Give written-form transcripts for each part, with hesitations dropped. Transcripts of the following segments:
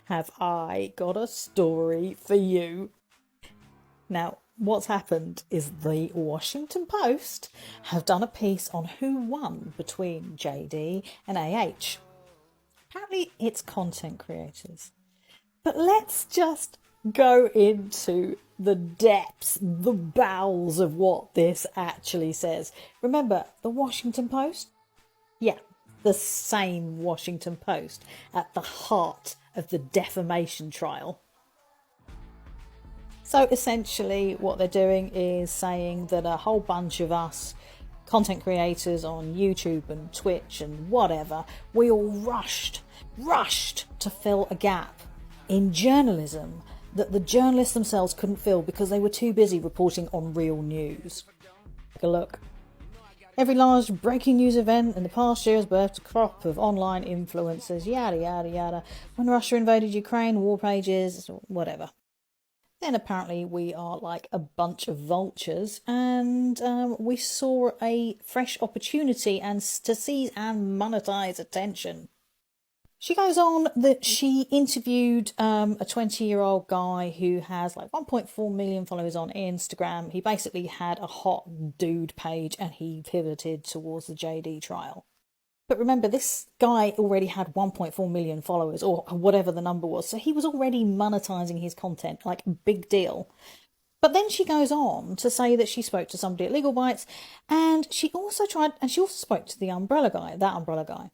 have I got a story for you. Now, what's happened is the Washington Post have done a piece on who won between JD and AH. Apparently, it's content creators. But let's just go into the depths, the bowels of what this actually says. Remember, the Washington Post? Yeah, the same Washington Post at the heart of the defamation trial. So essentially, what they're doing is saying that a whole bunch of us content creators on YouTube and Twitch and whatever, we all rushed to fill a gap in journalism that the journalists themselves couldn't fill because they were too busy reporting on real news. Take a look. Every large breaking news event in the past year has birthed a crop of online influencers, yada yada yada. When Russia invaded Ukraine, war pages, whatever. Then apparently we are like a bunch of vultures, and we saw a fresh opportunity and to seize and monetize attention. She goes on that she interviewed a 20-year-old guy who has like 1.4 million followers on Instagram. He basically had a hot dude page and he pivoted towards the JD trial. But remember, this guy already had 1.4 million followers, or whatever the number was, so he was already monetizing his content, like, big deal. But then she goes on to say that she spoke to somebody at Legal Bites, and she also spoke to the umbrella guy, that umbrella guy.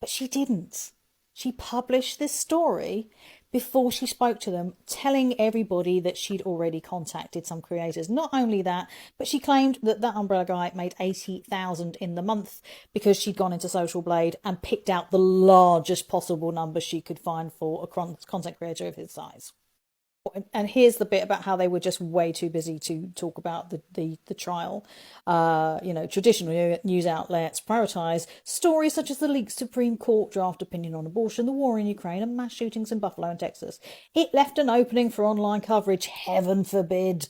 But she didn't. She published this story before she spoke to them, telling everybody that she'd already contacted some creators. Not only that, but she claimed that that umbrella guy made 80,000 in the month because she'd gone into Social Blade and picked out the largest possible number she could find for a content creator of his size. And here's the bit about how they were just way too busy to talk about the trial. Traditional news outlets prioritise stories such as the leaked Supreme Court draft opinion on abortion, the war in Ukraine, and mass shootings in Buffalo and Texas. It left an opening for online coverage, heaven forbid.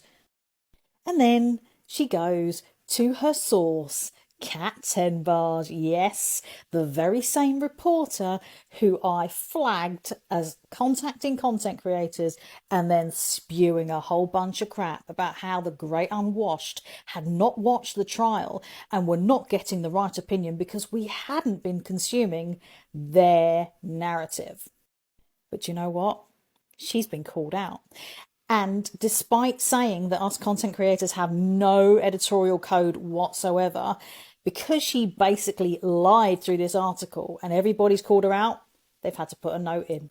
And then she goes to her source, Cat 10 Bars, yes, the very same reporter who I flagged as contacting content creators and then spewing a whole bunch of crap about how the great unwashed had not watched the trial and were not getting the right opinion because we hadn't been consuming their narrative. But you know what? She's been called out. And despite saying that us content creators have no editorial code whatsoever, because she basically lied through this article and everybody's called her out, they've had to put a note in.